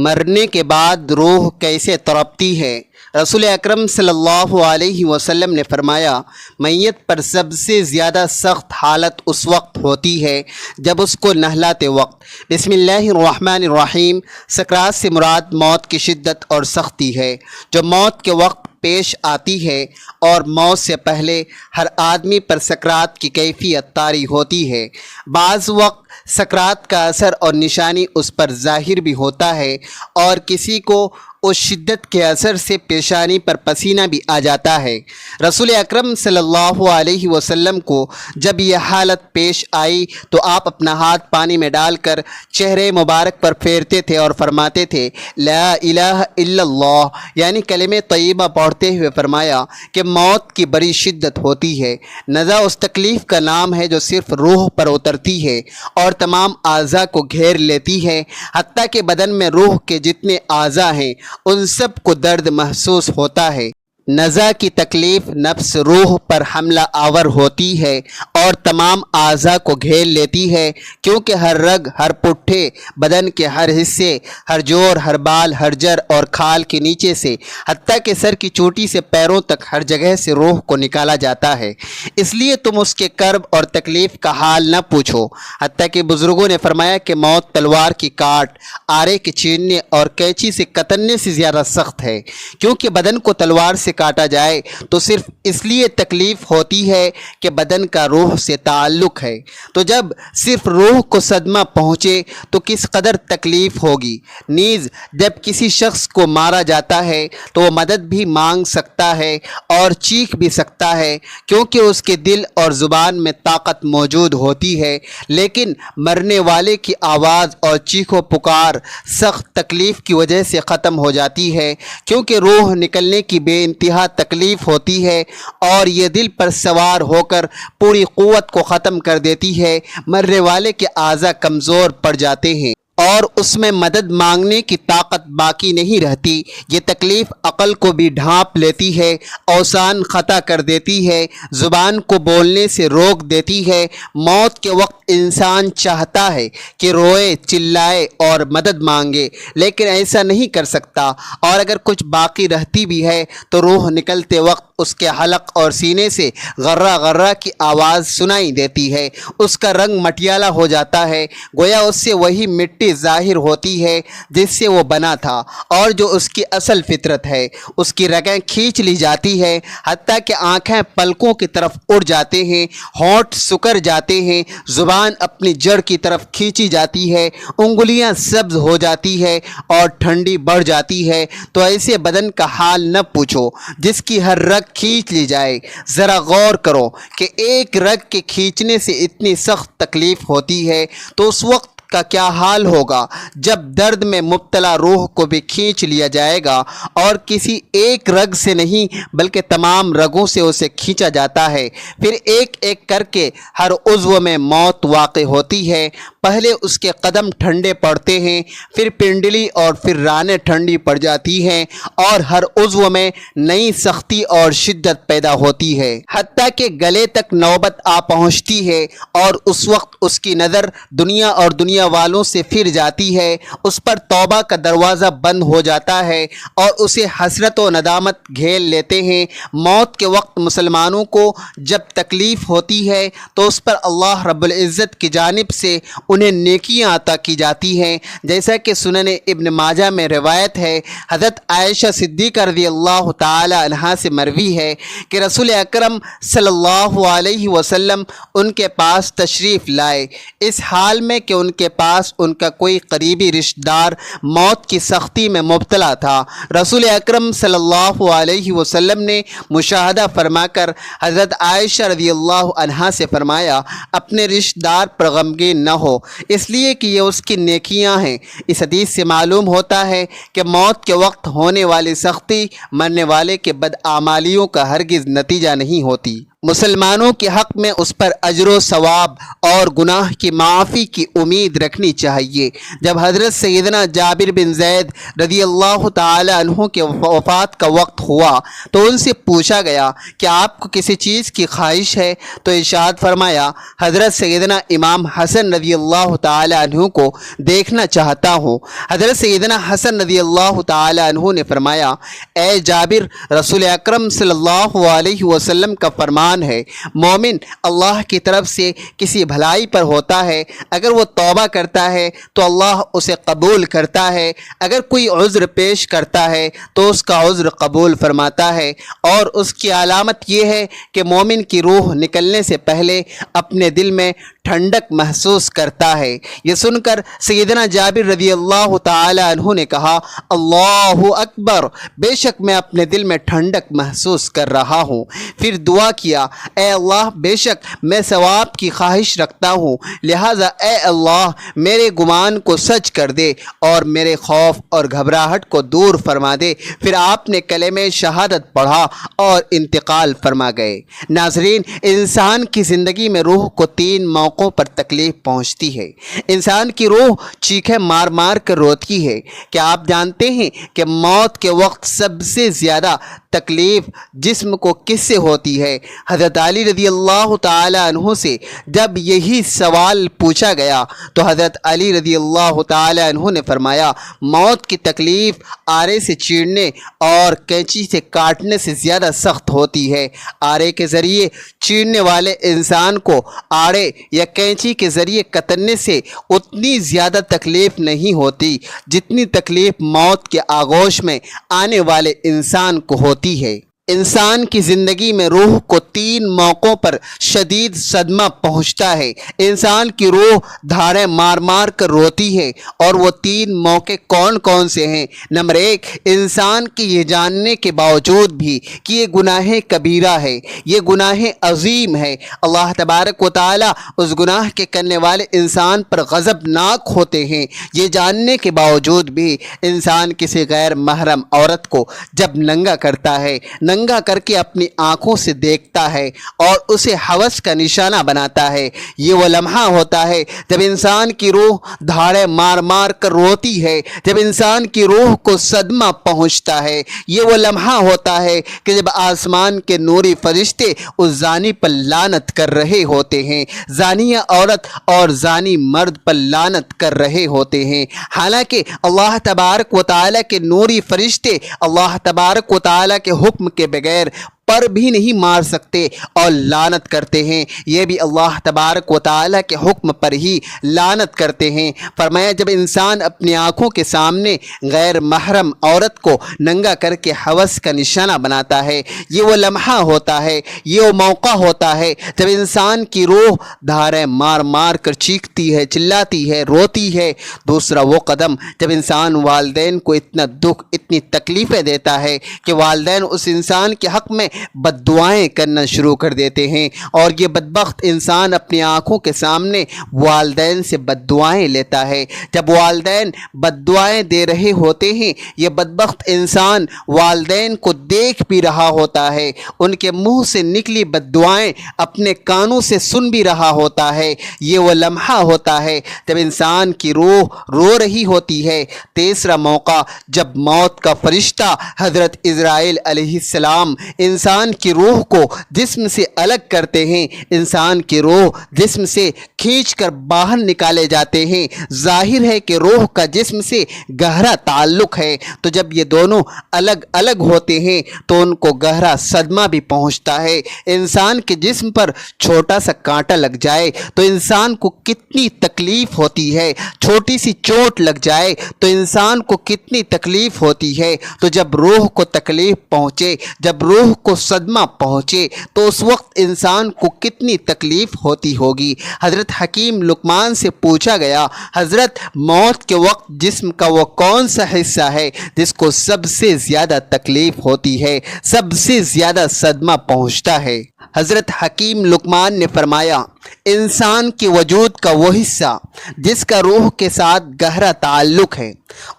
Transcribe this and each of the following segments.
مرنے کے بعد روح کیسے تڑپتی ہے؟ رسول اکرم صلی اللہ علیہ وسلم نے فرمایا، میت پر سب سے زیادہ سخت حالت اس وقت ہوتی ہے جب اس کو نہلاتے وقت۔ بسم اللہ الرحمن الرحیم۔ سکرات سے مراد موت کی شدت اور سختی ہے جو موت کے وقت پیش آتی ہے، اور موت سے پہلے ہر آدمی پر سکرات کی کیفیت طاری ہوتی ہے۔ بعض وقت سکرات کا اثر اور نشانی اس پر ظاہر بھی ہوتا ہے، اور کسی کو اس شدت کے اثر سے پیشانی پر پسینہ بھی آ جاتا ہے۔ رسول اکرم صلی اللہ علیہ وسلم کو جب یہ حالت پیش آئی تو آپ اپنا ہاتھ پانی میں ڈال کر چہرے مبارک پر پھیرتے تھے اور فرماتے تھے، لا الہ الا اللہ، یعنی کلمہ طیبہ پڑھتے ہوئے فرمایا کہ موت کی بڑی شدت ہوتی ہے۔ نزا اس تکلیف کا نام ہے جو صرف روح پر اترتی ہے اور تمام اعضاء کو گھیر لیتی ہے، حتیٰ کہ بدن میں روح کے جتنے اعضاء ہیں ان سب کو درد محسوس ہوتا ہے۔ نزا کی تکلیف نفس روح پر حملہ آور ہوتی ہے اور تمام اعضاء کو گھیر لیتی ہے، کیونکہ ہر رگ، ہر پٹھے، بدن کے ہر حصے، ہر جوڑ، ہر بال، ہر جر اور کھال کے نیچے سے حتیٰ کہ سر کی چوٹی سے پیروں تک ہر جگہ سے روح کو نکالا جاتا ہے۔ اس لیے تم اس کے کرب اور تکلیف کا حال نہ پوچھو۔ حتیٰ کہ بزرگوں نے فرمایا کہ موت تلوار کی کاٹ، آرے کے چیننے اور کینچی سے کترنے سے زیادہ سخت ہے، کیونکہ بدن کو تلوار سے کاٹا جائے تو صرف اس لیے تکلیف ہوتی ہے کہ بدن کا روح سے تعلق ہے، تو جب صرف روح کو صدمہ پہنچے تو کس قدر تکلیف ہوگی۔ نیز جب کسی شخص کو مارا جاتا ہے تو وہ مدد بھی مانگ سکتا ہے اور چیخ بھی سکتا ہے، کیونکہ اس کے دل اور زبان میں طاقت موجود ہوتی ہے، لیکن مرنے والے کی آواز اور چیخ و پکار سخت تکلیف کی وجہ سے ختم ہو جاتی ہے، کیونکہ روح نکلنے کی بے انتہا تکلیف ہوتی ہے اور یہ دل پر سوار ہو کر پوری قوت کو ختم کر دیتی ہے۔ مرنے والے کے اعضاء کمزور پڑ جاتے ہیں اور اس میں مدد مانگنے کی طاقت باقی نہیں رہتی۔ یہ تکلیف عقل کو بھی ڈھانپ لیتی ہے، اوزان خطا کر دیتی ہے، زبان کو بولنے سے روک دیتی ہے۔ موت کے وقت انسان چاہتا ہے کہ روئے، چلائے اور مدد مانگے، لیکن ایسا نہیں کر سکتا، اور اگر کچھ باقی رہتی بھی ہے تو روح نکلتے وقت اس کے حلق اور سینے سے غرہ غرہ کی آواز سنائی دیتی ہے۔ اس کا رنگ مٹیالہ ہو جاتا ہے، گویا اس سے وہی مٹی ظاہر ہوتی ہے جس سے وہ بنا تھا اور جو اس کی اصل فطرت ہے۔ اس کی رگیں کھینچ لی جاتی ہے، حتیٰ کہ آنکھیں پلکوں کی طرف اڑ جاتے ہیں، ہونٹ سکر جاتے ہیں، زبان اپنی جڑ کی طرف کھینچی جاتی ہے، انگلیاں سبز ہو جاتی ہے اور ٹھنڈی بڑھ جاتی ہے۔ تو ایسے بدن کا حال نہ پوچھو جس کی ہر رگ کھینچ لی جائے۔ ذرا غور کرو کہ ایک رگ کے کھینچنے سے اتنی سخت تکلیف ہوتی ہے، تو اس وقت کا کیا حال ہوگا جب درد میں مبتلا روح کو بھی کھینچ لیا جائے گا، اور کسی ایک رگ سے نہیں بلکہ تمام رگوں سے اسے کھینچا جاتا ہے۔ پھر ایک ایک کر کے ہر عضو میں موت واقع ہوتی ہے۔ پہلے اس کے قدم ٹھنڈے پڑتے ہیں، پھر پنڈلی اور پھر رانیں ٹھنڈی پڑ جاتی ہیں، اور ہر عضو میں نئی سختی اور شدت پیدا ہوتی ہے، حتیٰ کہ گلے تک نوبت آ پہنچتی ہے، اور اس وقت اس کی نظر دنیا اور دنیا والوں سے پھر جاتی ہے۔ اس پر توبہ کا دروازہ بند ہو جاتا ہے اور اسے حسرت و ندامت گھیر لیتے ہیں۔ موت کے وقت مسلمانوں کو جب تکلیف ہوتی ہے تو اس پر اللہ رب العزت کی جانب سے انہیں نیکیاں عطا کی جاتی ہیں، جیسا کہ سنن ابن ماجہ میں روایت ہے۔ حضرت عائشہ صدیقہ رضی اللہ تعالی عنہا سے مروی ہے کہ رسول اکرم صلی اللہ علیہ وسلم ان کے پاس تشریف لائے، اس حال میں کہ ان کے پاس ان کا کوئی قریبی رشتہ دار موت کی سختی میں مبتلا تھا۔ رسول اکرم صلی اللہ علیہ وسلم نے مشاہدہ فرما کر حضرت عائشہ رضی اللہ عنہا سے فرمایا، اپنے رشتہ دار پر غمگین نہ ہو، اس لیے کہ یہ اس کی نیکیاں ہیں۔ اس حدیث سے معلوم ہوتا ہے کہ موت کے وقت ہونے والی سختی مرنے والے کے بدعمالیوں کا ہرگز نتیجہ نہیں ہوتی۔ مسلمانوں کے حق میں اس پر اجر و ثواب اور گناہ کی معافی کی امید رکھنی چاہیے۔ جب حضرت سیدنا جابر بن زید رضی اللہ تعالی عنہ کے وفات کا وقت ہوا تو ان سے پوچھا گیا کہ آپ کو کسی چیز کی خواہش ہے؟ تو ارشاد فرمایا، حضرت سیدنا امام حسن رضی اللہ تعالی عنہ کو دیکھنا چاہتا ہوں۔ حضرت سیدنا حسن رضی اللہ تعالی عنہ نے فرمایا، اے جابر، رسول اکرم صلی اللہ علیہ وسلم کا فرمان ہے، مومن اللہ کی طرف سے کسی بھلائی پر ہوتا ہے، اگر وہ توبہ کرتا ہے تو اللہ اسے قبول کرتا ہے، اگر کوئی عذر پیش کرتا ہے تو اس کا عذر قبول فرماتا ہے، اور اس کی علامت یہ ہے کہ مومن کی روح نکلنے سے پہلے اپنے دل میں ٹھنڈک محسوس کرتا ہے۔ یہ سن کر سیدنا جابر رضی اللہ تعالی عنہ نے کہا، اللہ اکبر، بے شک میں اپنے دل میں ٹھنڈک محسوس کر رہا ہوں۔ پھر دعا کیا، اے اللہ، بے شک میں ثواب کی خواہش رکھتا ہوں، لہٰذا اے اللہ میرے گمان کو سچ کر دے اور میرے خوف اور گھبراہٹ کو دور فرما دے۔ پھر آپ نے کلمہ شہادت پڑھا اور انتقال فرما گئے۔ ناظرین، انسان کی زندگی میں روح کو 3 موقعوں پر تکلیف پہنچتی ہے۔ انسان کی روح چیخیں مار مار کر روتی ہے۔ کیا آپ جانتے ہیں کہ موت کے وقت سب سے زیادہ تکلیف جسم کو کس سے ہوتی ہے؟ حضرت علی رضی اللہ تعالی عنہ سے جب یہی سوال پوچھا گیا تو حضرت علی رضی اللہ تعالی عنہ نے فرمایا، موت کی تکلیف آرے سے چیرنے اور کینچی سے کاٹنے سے زیادہ سخت ہوتی ہے۔ آرے کے ذریعے چیرنے والے انسان کو آڑے یا کینچی کے ذریعے کترنے سے اتنی زیادہ تکلیف نہیں ہوتی جتنی تکلیف موت کے آغوش میں آنے والے انسان کو ہوتی ہے۔ انسان کی زندگی میں روح کو 3 موقعوں پر شدید صدمہ پہنچتا ہے۔ انسان کی روح دھاڑیں مار مار کر روتی ہے، اور وہ 3 موقع کون کون سے ہیں؟ نمبر 1، انسان کی یہ جاننے کے باوجود بھی کہ یہ گناہ کبیرہ ہے، یہ گناہ عظیم ہے، اللہ تبارک و تعالی اس گناہ کے کرنے والے انسان پر غضبناک ہوتے ہیں، یہ جاننے کے باوجود بھی انسان کسی غیر محرم عورت کو جب ننگا کرتا ہے، ننگا کر کے اپنی آنکھوں سے دیکھتا ہے اور اسے ہوس کا نشانہ بناتا ہے، یہ وہ لمحہ ہوتا ہے جب انسان کی روح دھاڑیں مار مار کر روتی ہے، جب انسان کی روح کو صدمہ پہنچتا ہے، یہ وہ لمحہ ہوتا ہے کہ جب آسمان کے نوری فرشتے اس زانی پر لعنت کر رہے ہوتے ہیں، زانیہ عورت اور زانی مرد پر لعنت کر رہے ہوتے ہیں، حالانکہ اللہ تبارک و تعالیٰ کے نوری فرشتے اللہ تبارک و تعالیٰ کے حکم کے بغیر پر بھی نہیں مار سکتے اور لعنت کرتے ہیں، یہ بھی اللہ تبارک و تعالیٰ کے حکم پر ہی لعنت کرتے ہیں۔ فرمایا، جب انسان اپنی آنکھوں کے سامنے غیر محرم عورت کو ننگا کر کے ہوس کا نشانہ بناتا ہے، یہ وہ لمحہ ہوتا ہے، یہ وہ موقع ہوتا ہے جب انسان کی روح دھاڑیں مار مار کر چیختی ہے، چلاتی ہے، روتی ہے۔ دوسرا وہ قدم جب انسان والدین کو اتنا دکھ، اتنی تکلیفیں دیتا ہے کہ والدین اس انسان کے حق میں بد دعائیں کرنا شروع کر دیتے ہیں، اور یہ بدبخت انسان اپنی آنکھوں کے سامنے والدین سے بد دعائیں لیتا ہے۔ جب والدین بد دعائیں دے رہے ہوتے ہیں، یہ بدبخت انسان والدین کو دیکھ بھی رہا ہوتا ہے، ان کے منہ سے نکلی بد دعائیں اپنے کانوں سے سن بھی رہا ہوتا ہے، یہ وہ لمحہ ہوتا ہے جب انسان کی روح رو رہی ہوتی ہے۔ تیسرا موقع جب موت کا فرشتہ حضرت عزرائیل علیہ السلام انسان کی روح کو جسم سے الگ کرتے ہیں، انسان کی روح جسم سے کھینچ کر باہر نکالے جاتے ہیں۔ ظاہر ہے کہ روح کا جسم سے گہرا تعلق ہے، تو جب یہ دونوں الگ الگ ہوتے ہیں تو ان کو گہرا صدمہ بھی پہنچتا ہے۔ انسان کے جسم پر چھوٹا سا کانٹا لگ جائے تو انسان کو کتنی تکلیف ہوتی ہے، چھوٹی سی چوٹ لگ جائے تو انسان کو کتنی تکلیف ہوتی ہے، تو جب روح کو تکلیف پہنچے، جب روح کو صدمہ پہنچے تو اس وقت انسان کو کتنی تکلیف ہوتی ہوگی۔ حضرت حکیم لقمان سے پوچھا گیا، حضرت موت کے وقت جسم کا وہ کون سا حصہ ہے جس کو سب سے زیادہ تکلیف ہوتی ہے، سب سے زیادہ صدمہ پہنچتا ہے؟ حضرت حکیم لقمان نے فرمایا، انسان کے وجود کا وہ حصہ جس کا روح کے ساتھ گہرا تعلق ہے،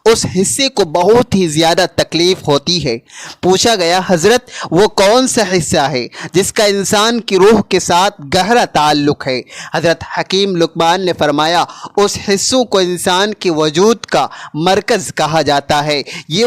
اس حصے کو بہت ہی زیادہ تکلیف ہوتی ہے۔ پوچھا گیا، حضرت وہ کون سا حصہ ہے جس کا انسان کی روح کے ساتھ گہرا تعلق ہے؟ حضرت حکیم لقمان نے فرمایا، اس حصوں کو انسان کے وجود کا مرکز کہا جاتا ہے۔ یہ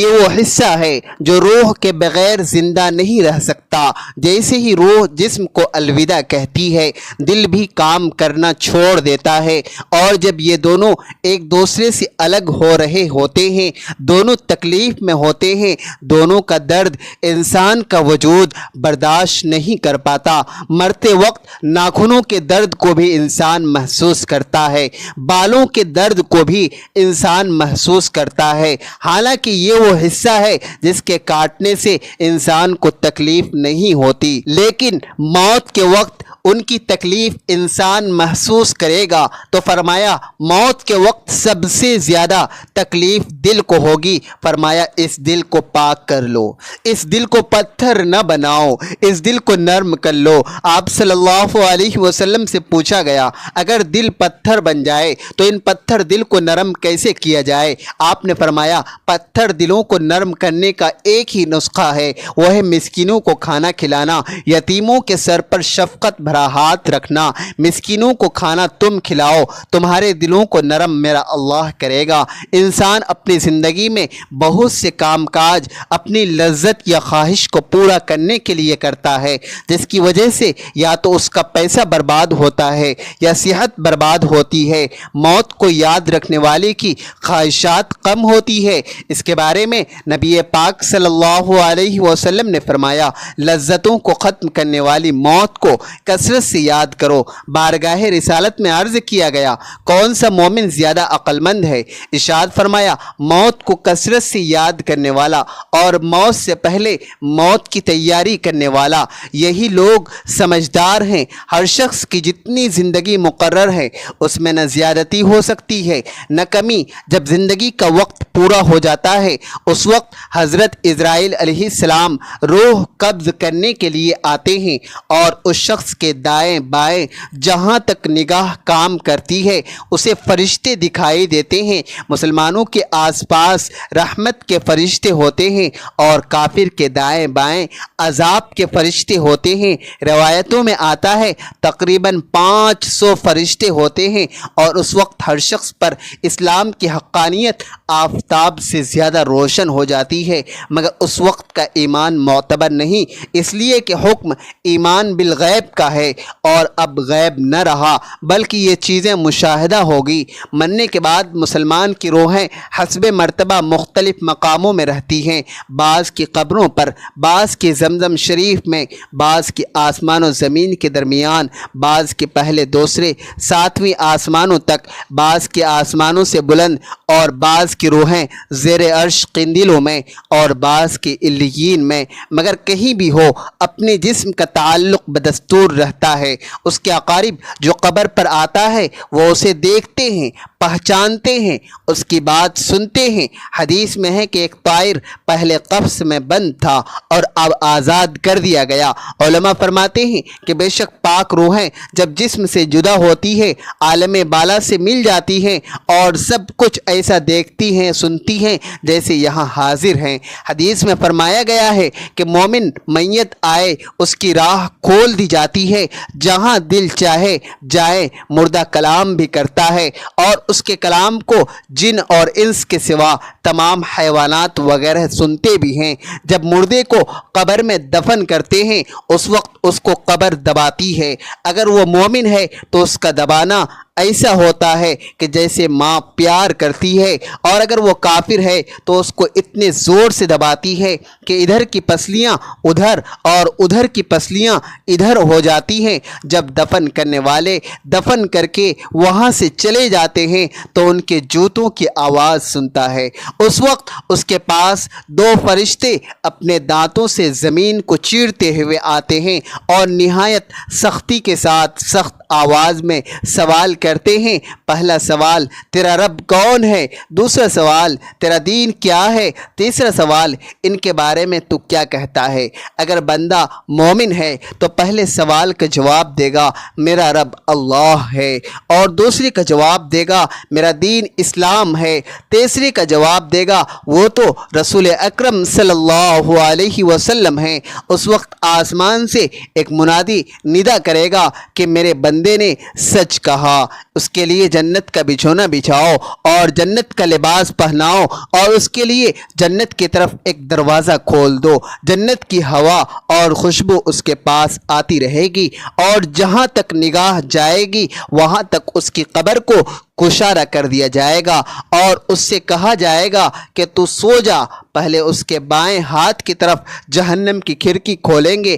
وہ حصہ ہے جو روح کے بغیر زندہ نہیں رہ سکتا۔ جیسے ہی روح جسم کو الوداع کہتی ہے، دل بھی کام کرنا چھوڑ دیتا ہے، اور جب یہ دونوں ایک دوسرے سے الگ ہو رہے ہوتے ہیں، دونوں تکلیف میں ہوتے ہیں، دونوں کا درد انسان کا وجود برداشت نہیں کر پاتا۔ مرتے وقت ناخنوں کے درد کو بھی انسان محسوس کرتا ہے، بالوں کے درد کو بھی انسان محسوس کرتا ہے، حالانکہ یہ وہ حصہ ہے جس کے کاٹنے سے انسان کو تکلیف نہیں ہوتی، لیکن موت کے وقت ان کی تکلیف انسان محسوس کرے گا۔ تو فرمایا، موت کے وقت سب سے زیادہ تکلیف دل کو ہوگی۔ فرمایا، اس دل کو پاک کر لو، اس دل کو پتھر نہ بناؤ، اس دل کو نرم کر لو۔ آپ صلی اللہ علیہ وسلم سے پوچھا گیا، اگر دل پتھر بن جائے تو ان پتھر دل کو نرم کیسے کیا جائے؟ آپ نے فرمایا، پتھر دلوں کو نرم کرنے کا ایک ہی نسخہ ہے، وہ ہے مسکینوں کو کھانا کھلانا، یتیموں کے سر پر شفقت بھرا ہاتھ رکھنا۔ مسکینوں کو کھانا تم کھلاؤ، تمہارے دلوں کو نرم میرا اللہ کرے گا۔ انسان اپنی زندگی میں بہت سے کام کاج اپنی لذت یا خواہش کو پورا کرنے کے لیے کرتا ہے، جس کی وجہ سے یا تو اس کا پیسہ برباد ہوتا ہے یا صحت برباد ہوتی ہے۔ موت کو یاد رکھنے والے کی خواہشات کم ہوتی ہے۔ اس کے بارے میں نبی پاک صلی اللہ علیہ وسلم نے فرمایا، لذتوں کو ختم کرنے والی موت کو کثرت سے یاد کرو۔ بارگاہ رسالت میں عرض کیا گیا، کون سا مومن زیادہ عقل مند ہے؟ ارشاد فرمایا، موت کو کثرت سے یاد کرنے والا اور موت سے پہلے موت کی تیاری کرنے والا۔ یہی لوگ سمجھدار ہیں۔ ہر شخص کی جتنی زندگی مقرر ہے، اس میں نہ زیادتی ہو سکتی ہے نہ کمی۔ جب زندگی کا وقت پورا ہو جاتا ہے، اس وقت حضرت اسرائیل علیہ السلام روح قبض کرنے کے لیے آتے ہیں، اور اس شخص کے دائیں بائیں جہاں تک نگاہ کام کرتی ہے اسے فرشتے دکھائی دیتے ہیں۔ مسلمانوں کے آس پاس رحمت کے فرشتے ہوتے ہیں اور کافر کے دائیں بائیں عذاب کے فرشتے ہوتے ہیں۔ روایتوں میں آتا ہے تقریباً 500 فرشتے ہوتے ہیں، اور اس وقت ہر شخص پر اسلام کی حقانیت آفتاب سے زیادہ روشن ہو جاتی ہے، مگر اس وقت کا ایمان معتبر نہیں، اس لیے کہ حکم ایمان بالغیب کا ہے، اور اب غیب نہ رہا بلکہ یہ چیزیں مشاہدہ ہوگی۔ مرنے کے بعد مسلمان کی روحیں حسب مرتبہ مختلف مقاموں میں رہتی ہیں، بعض کی قبروں پر، بعض کی زمزم شریف میں، بعض کی آسمان و زمین کے درمیان، بعض کے پہلے دوسرے ساتویں آسمانوں تک، بعض کے آسمانوں سے بلند، اور بعض کی روحیں زیر عرش قندیلوں میں، اور بعض کی علیین میں۔ مگر کہیں بھی ہو، اپنے جسم کا تعلق بدستور رہتا ہے۔ اس کے اقارب جو قبر پر آتا ہے وہ اسے دیکھتے ہیں، پہچانتے ہیں، اس کی بات سنتے ہیں۔ حدیث میں ہے کہ ایک طائر پہلے قفس میں بند تھا اور اب آزاد کر دیا گیا۔ علماء فرماتے ہیں کہ بے شک پاک روحیں جب جسم سے جدا ہوتی ہے، عالم بالا سے مل جاتی ہیں، اور سب کچھ ایسا دیکھتی ہیں، سنتی ہیں جیسے یہاں حاضر ہیں۔ حدیث میں فرمایا گیا ہے کہ مومن میت آئے اس کی راہ کھول دی جاتی ہے، جہاں دل چاہے جائے۔ مردہ کلام بھی کرتا ہے، اور اس کے کلام کو جن اور انس کے سوا تمام حیوانات وغیرہ سنتے بھی ہیں۔ جب مردے کو قبر میں دفن کرتے ہیں، اس وقت اس کو قبر دباتی ہے۔ اگر وہ مومن ہے تو اس کا دبانا ایسا ہوتا ہے کہ جیسے ماں پیار کرتی ہے، اور اگر وہ کافر ہے تو اس کو اتنے زور سے دباتی ہے کہ ادھر کی پسلیاں ادھر اور ادھر کی پسلیاں ادھر ہو جاتی ہیں۔ جب دفن کرنے والے دفن کر کے وہاں سے چلے جاتے ہیں تو ان کے جوتوں کی آواز سنتا ہے۔ اس وقت اس کے پاس 2 فرشتے اپنے دانتوں سے زمین کو چیرتے ہوئے آتے ہیں، اور نہایت سختی کے ساتھ، سخت آواز میں سوال کرتے ہیں۔ پہلا سوال تیرا رب کون ہے، دوسرا سوال تیرا دین کیا ہے، تیسرا سوال ان کے بارے میں تو کیا کہتا ہے۔ اگر بندہ مومن ہے تو پہلے سوال کا جواب دے گا میرا رب اللہ ہے، اور دوسرے کا جواب دے گا میرا دین اسلام ہے، تیسرے کا جواب دے گا وہ تو رسول اکرم صلی اللہ علیہ وسلم ہیں۔ اس وقت آسمان سے ایک منادی ندا کرے گا کہ میرے بندے نے سچ کہا، اس کے لیے جنت کا بچھونا بچھاؤ اور جنت کا لباس پہناؤ، اور اس کے لیے جنت کی طرف ایک دروازہ کھول دو۔ جنت کی ہوا اور خوشبو اس کے پاس آتی رہے گی، اور جہاں تک نگاہ جائے گی وہاں تک اس کی قبر کو کشادہ کر دیا جائے گا، اور اس سے کہا جائے گا کہ تو سو جا۔ پہلے اس کے بائیں ہاتھ کی طرف جہنم کی کھڑکی کھولیں گے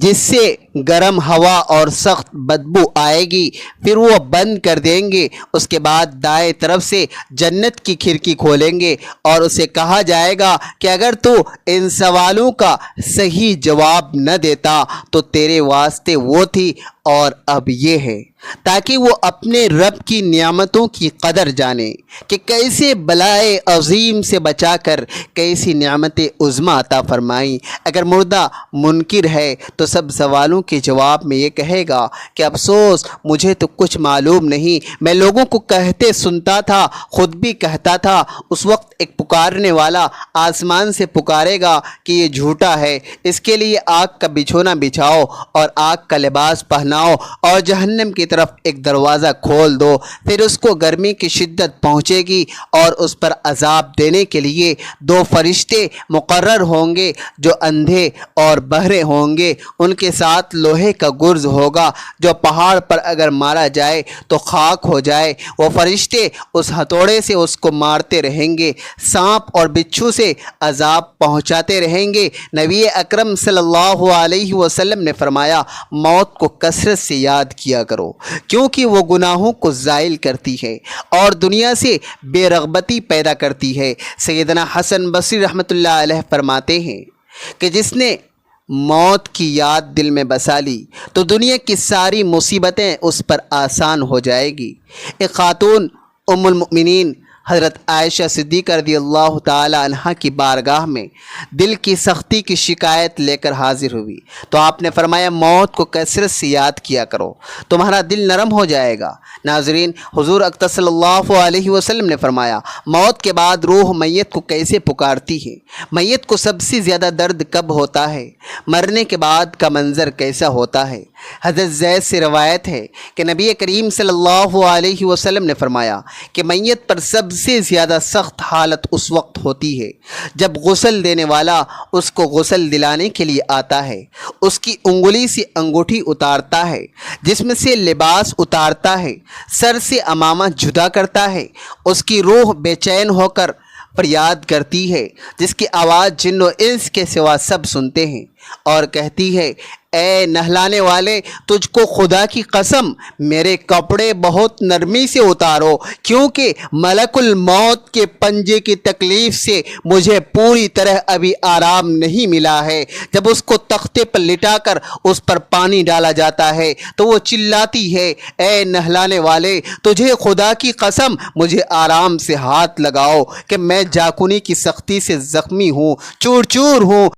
جس سے گرم ہوا اور سخت بدبو آئے گی، پھر وہ بند کر دیں گے۔ اس کے بعد دائیں طرف سے جنت کی کھڑکی کھولیں گے اور اسے کہا جائے گا کہ اگر تو ان سوالوں کا صحیح جواب نہ دیتا تو تیرے واسطے وہ تھی اور اب یہ ہے، تاکہ وہ اپنے رب کی نعمتوں کی قدر جانے کہ کیسے بلائے عظیم سے بچا کر کیسی نعمت عظمیٰ عطا فرمائیں۔ اگر مردہ منکر ہے تو سب سوالوں کے جواب میں یہ کہے گا کہ افسوس، مجھے تو کچھ معلوم نہیں، میں لوگوں کو کہتے سنتا تھا، خود بھی کہتا تھا۔ اس وقت ایک پکارنے والا آسمان سے پکارے گا کہ یہ جھوٹا ہے، اس کے لیے آگ کا بچھونا بچھاؤ اور آگ کا لباس پہناؤ اور جہنم کی طرف ایک دروازہ کھول دو۔ پھر اس کو گرمی کی شدت پہنچے گی اور اس پر عذاب دینے کے لیے دو فرشتے مقرر ہوں گے جو اندھے اور بہرے ہوں گے، ان کے ساتھ لوہے کا گرز ہوگا جو پہاڑ پر اگر مارا جائے تو خاک ہو جائے۔ وہ فرشتے اس ہتھوڑے سے اس کو مارتے رہیں گے، سانپ اور بچھو سے عذاب پہنچاتے رہیں گے۔ نبی اکرم صلی اللہ علیہ وسلم نے فرمایا موت کو کثرت سے یاد کیا کرو کیونکہ وہ گناہوں کو زائل کرتی ہے اور دنیا سے بے رغبتی پیدا کرتی ہے۔ سیدنا حسن بصری رحمۃ اللہ علیہ فرماتے ہیں کہ جس نے موت کی یاد دل میں بسا لی تو دنیا کی ساری مصیبتیں اس پر آسان ہو جائے گی۔ ایک خاتون ام المؤمنین حضرت عائشہ صدیقہ رضی اللہ تعالی عنہ کی بارگاہ میں دل کی سختی کی شکایت لے کر حاضر ہوئی تو آپ نے فرمایا موت کو کثرت سے یاد کیا کرو، تمہارا دل نرم ہو جائے گا۔ ناظرین، حضور اکرم صلی اللہ علیہ وسلم نے فرمایا موت کے بعد روح میت کو کیسے پکارتی ہے، میت کو سب سے زیادہ درد کب ہوتا ہے، مرنے کے بعد کا منظر کیسا ہوتا ہے۔ حضرت زید سے روایت ہے کہ نبی کریم صلی اللہ علیہ وسلم نے فرمایا کہ میت پر سب سے زیادہ سخت حالت اس وقت ہوتی ہے جب غسل دینے والا اس کو غسل دلانے کے لیے آتا ہے، اس کی انگلی سے انگوٹھی اتارتا ہے، جسم سے لباس اتارتا ہے، سر سے عمامہ جدا کرتا ہے، اس کی روح بے چین ہو کر فریاد کرتی ہے جس کی آواز جن و انس کے سوا سب سنتے ہیں، اور کہتی ہے اے نہلانے والے، تجھ کو خدا کی قسم میرے کپڑے بہت نرمی سے اتارو کیونکہ ملک الموت کے پنجے کی تکلیف سے مجھے پوری طرح ابھی آرام نہیں ملا ہے۔ جب اس کو تختے پر لٹا کر اس پر پانی ڈالا جاتا ہے تو وہ چلاتی ہے اے نہلانے والے، تجھے خدا کی قسم مجھے آرام سے ہاتھ لگاؤ کہ میں جاکونی کی سختی سے زخمی ہوں، چور چور ہوں۔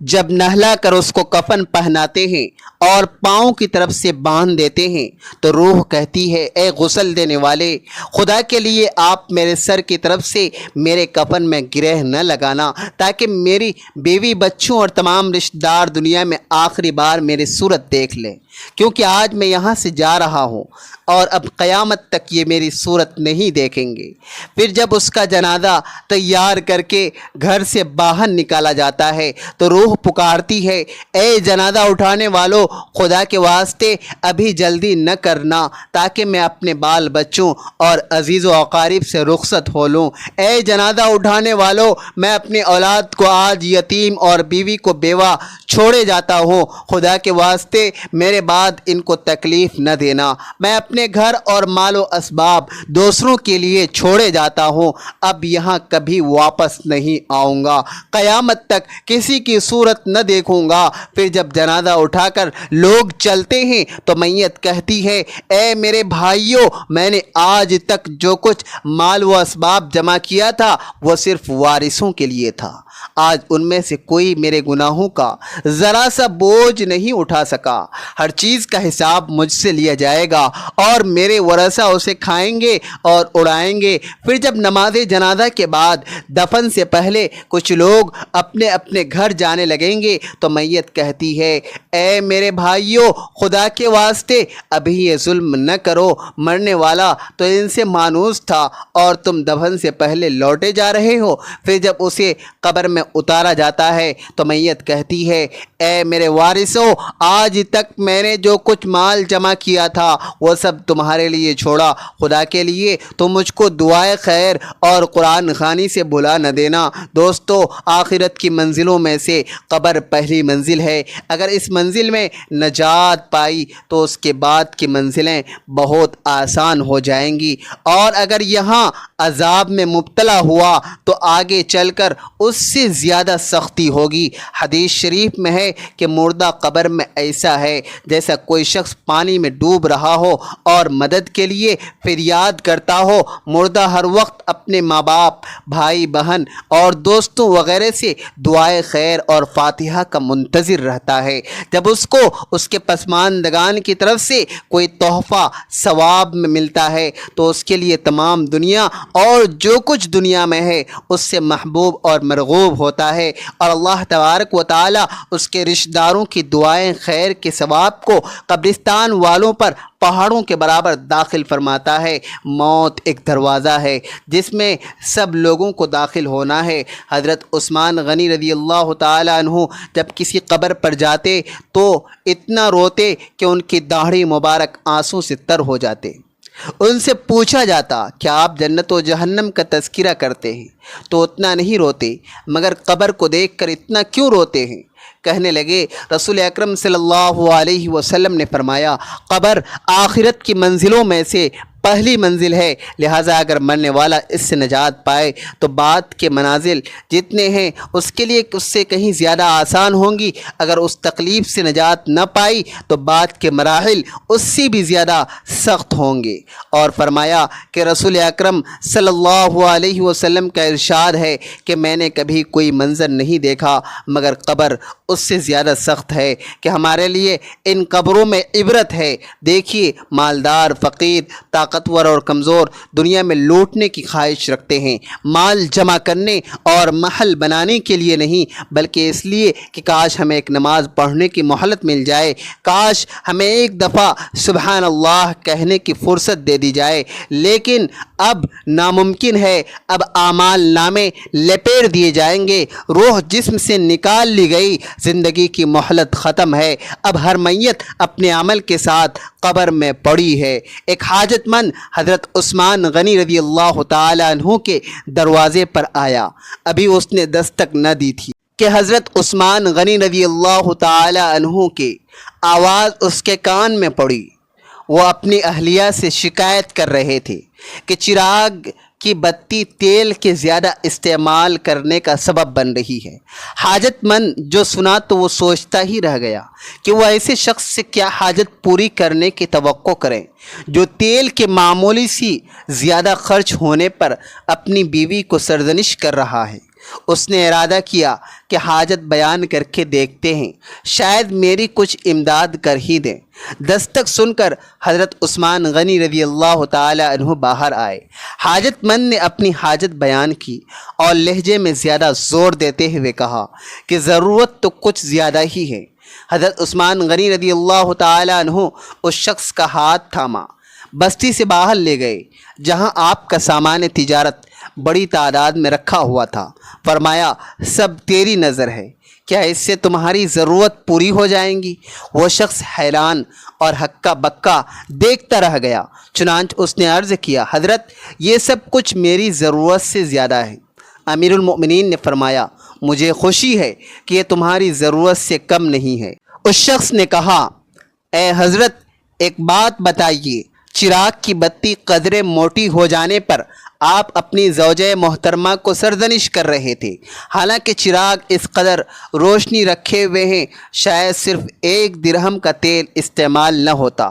جب نہلا کر اس کو کفن پہناتے ہیں اور پاؤں کی طرف سے باندھ دیتے ہیں تو روح کہتی ہے اے غسل دینے والے، خدا کے لیے آپ میرے سر کی طرف سے میرے کفن میں گرہ نہ لگانا تاکہ میری بیوی بچوں اور تمام رشتہ دار دنیا میں آخری بار میری صورت دیکھ لیں، کیونکہ آج میں یہاں سے جا رہا ہوں اور اب قیامت تک یہ میری صورت نہیں دیکھیں گے۔ پھر جب اس کا جنازہ تیار کر کے گھر سے باہر نکالا جاتا ہے تو روح پکارتی ہے اے جنازہ اٹھانے والوں، خدا کے واسطے ابھی جلدی نہ کرنا تاکہ میں اپنے بال بچوں اور عزیز و اقارب سے رخصت ہو لوں۔ اے جنازہ اٹھانے والوں، میں اپنی اولاد کو آج یتیم اور بیوی کو بیوہ چھوڑے جاتا ہوں، خدا کے واسطے میرے بعد ان کو تکلیف نہ دینا۔ میں اپنے گھر اور مال و اسباب دوسروں کے لیے چھوڑے جاتا ہوں، اب یہاں کبھی واپس نہیں آؤں گا۔ قیامت تک کسی کی صورت نہ دیکھوں گا۔ پھر جب جنازہ اٹھا کر لوگ چلتے ہیں تو میت کہتی ہے، اے میرے بھائیوں، میں نے آج تک جو کچھ مال و اسباب جمع کیا تھا وہ صرف وارثوں کے لیے تھا۔ آج ان میں سے کوئی میرے گناہوں کا ذرا سا بوجھ نہیں اٹھا سکا۔ ہر چیز کا حساب مجھ سے لیا جائے گا اور میرے ورثہ اسے کھائیں گے اور اڑائیں گے۔ پھر جب نماز جنازہ کے بعد دفن سے پہلے کچھ لوگ اپنے اپنے گھر جانے لگیں گے تو میت کہتی ہے، اے میرے بھائیوں، خدا کے واسطے ابھی یہ ظلم نہ کرو، مرنے والا تو ان سے مانوس تھا اور تم دفن سے پہلے لوٹے جا رہے ہو۔ پھر جب اسے قبر میں اتارا جاتا ہے تو میت کہتی ہے، اے میرے وارثوں، آج تک میں نے جو کچھ مال جمع کیا تھا وہ سب تمہارے لیے چھوڑا، خدا کے لیے تو مجھ کو دعائے خیر اور قرآن خوانی سے بھلا نہ دینا۔ دوستو، آخرت کی منزلوں میں سے قبر پہلی منزل ہے۔ اگر اس منزل میں نجات پائی تو اس کے بعد کی منزلیں بہت آسان ہو جائیں گی، اور اگر یہاں عذاب میں مبتلا ہوا تو آگے چل کر اس سے زیادہ سختی ہوگی۔ حدیث شریف میں ہے کہ مردہ قبر میں ایسا ہے جیسا کوئی شخص پانی میں ڈوب رہا ہو اور مدد کے لیے فریاد کرتا ہو۔ مردہ ہر وقت اپنے ماں باپ، بھائی بہن اور دوستوں وغیرہ سے دعائے خیر اور فاتحہ کا منتظر رہتا ہے۔ جب اس کو اس کے پسماندگان کی طرف سے کوئی تحفہ ثواب میں ملتا ہے تو اس کے لیے تمام دنیا اور جو کچھ دنیا میں ہے اس سے محبوب اور مرغوب ہوتا ہے، اور اللہ تبارک و تعالی اس کے رشتہ داروں کی دعائیں خیر کے ثواب کو قبرستان والوں پر پہاڑوں کے برابر داخل فرماتا ہے۔ موت ایک دروازہ ہے جس میں سب لوگوں کو داخل ہونا ہے۔ حضرت عثمان غنی رضی اللہ تعالی عنہ جب کسی قبر پر جاتے تو اتنا روتے کہ ان کی داڑھی مبارک آنسوں سے تر ہو جاتے۔ ان سے پوچھا جاتا، کیا آپ جنت و جہنم کا تذکرہ کرتے ہیں؟ تو اتنا نہیں روتے، مگر قبر کو دیکھ کر اتنا کیوں روتے ہیں؟ کہنے لگے، رسول اکرم صلی اللہ علیہ وسلم نے فرمایا، قبر آخرت کی منزلوں میں سے پہلی منزل ہے، لہٰذا اگر مرنے والا اس سے نجات پائے تو بعد کے منازل جتنے ہیں اس کے لیے اس سے کہیں زیادہ آسان ہوں گی۔ اگر اس تکلیف سے نجات نہ پائی تو بعد کے مراحل اس سے بھی زیادہ سخت ہوں گے۔ اور فرمایا کہ رسول اکرم صلی اللہ علیہ وسلم کا ارشاد ہے کہ میں نے کبھی کوئی منظر نہیں دیکھا مگر قبر اس سے زیادہ سخت ہے کہ ہمارے لیے ان قبروں میں عبرت ہے۔ دیکھیے، مالدار، فقیر، طاقتور اور کمزور دنیا میں لوٹنے کی خواہش رکھتے ہیں، مال جمع کرنے اور محل بنانے کے لیے نہیں بلکہ اس لیے کہ کاش ہمیں ایک نماز پڑھنے کی مہلت مل جائے، کاش ہمیں ایک دفعہ سبحان اللہ کہنے کی فرصت دے دی جائے۔ لیکن اب ناممکن ہے، اب اعمال نامے لپیٹ دیے جائیں گے، روح جسم سے نکال لی گئی، زندگی کی مہلت ختم ہے۔ اب ہر میت اپنے عمل کے ساتھ قبر میں پڑی ہے۔ ایک حاجت مند حضرت عثمان غنی رضی اللہ تعالی عنہ کے دروازے پر آیا، ابھی اس نے دستک نہ دی تھی کہ حضرت عثمان غنی رضی اللہ تعالی عنہ کی آواز اس کے کان میں پڑی۔ وہ اپنی اہلیہ سے شکایت کر رہے تھے کہ چراغ کی بتی تیل کے زیادہ استعمال کرنے کا سبب بن رہی ہے۔ حاجت مند جو سنا تو وہ سوچتا ہی رہ گیا کہ وہ ایسے شخص سے کیا حاجت پوری کرنے کی توقع کریں جو تیل کے معمولی سی زیادہ خرچ ہونے پر اپنی بیوی کو سرزنش کر رہا ہے۔ اس نے ارادہ کیا کہ حاجت بیان کر کے دیکھتے ہیں، شاید میری کچھ امداد کر ہی دیں۔ دستک سن کر حضرت عثمان غنی رضی اللہ تعالی عنہ باہر آئے۔ حاجت مند نے اپنی حاجت بیان کی اور لہجے میں زیادہ زور دیتے ہوئے کہا کہ ضرورت تو کچھ زیادہ ہی ہے۔ حضرت عثمان غنی رضی اللہ تعالی عنہ اس شخص کا ہاتھ تھاما، بستی سے باہر لے گئے جہاں آپ کا سامان تجارت بڑی تعداد میں رکھا ہوا تھا۔ فرمایا، سب تیری نظر ہے، کیا اس سے تمہاری ضرورت پوری ہو جائیں گی؟ وہ شخص حیران اور ہکا بکا دیکھتا رہ گیا۔ چنانچہ اس نے عرض کیا، حضرت یہ سب کچھ میری ضرورت سے زیادہ ہے۔ امیر المؤمنین نے فرمایا، مجھے خوشی ہے کہ یہ تمہاری ضرورت سے کم نہیں ہے۔ اس شخص نے کہا، اے حضرت ایک بات بتائیے، چراغ کی بتی قدرے موٹی ہو جانے پر آپ اپنی زوجہ محترمہ کو سرزنش کر رہے تھے، حالانکہ چراغ اس قدر روشنی رکھے ہوئے ہیں شاید صرف 1 درہم کا تیل استعمال نہ ہوتا،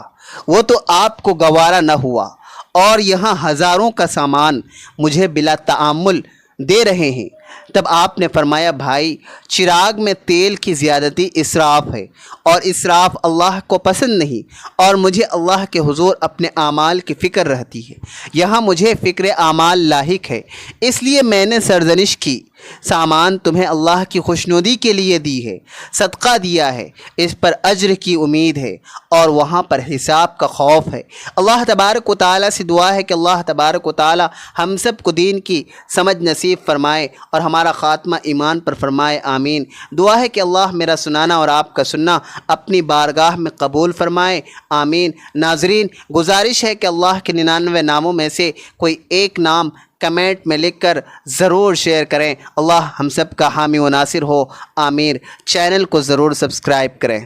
وہ تو آپ کو گوارا نہ ہوا، اور یہاں ہزاروں کا سامان مجھے بلا تعامل دے رہے ہیں۔ تب آپ نے فرمایا بھائی، چراغ میں تیل کی زیادتی اسراف ہے، اور اسراف اللہ کو پسند نہیں، اور مجھے اللہ کے حضور اپنے اعمال کی فکر رہتی ہے، یہاں مجھے فکر اعمال لاحق ہے، اس لیے میں نے سرزنش کی۔ سامان تمہیں اللہ کی خوشنودی کے لیے دی ہے، صدقہ دیا ہے، اس پر اجر کی امید ہے اور وہاں پر حساب کا خوف ہے۔ اللہ تبارک و تعالیٰ سے دعا ہے کہ اللہ تبارک و تعالیٰ ہم سب کو دین کی سمجھ نصیب فرمائے اور ہمارا خاتمہ ایمان پر فرمائے، آمین۔ دعا ہے کہ اللہ میرا سنانا اور آپ کا سننا اپنی بارگاہ میں قبول فرمائے، آمین۔ ناظرین، گزارش ہے کہ اللہ کے 99 ناموں میں سے کوئی ایک نام کمنٹ میں لکھ کر ضرور شیئر کریں۔ اللہ ہم سب کا حامی و ناصر ہو، آمین۔ چینل کو ضرور سبسکرائب کریں۔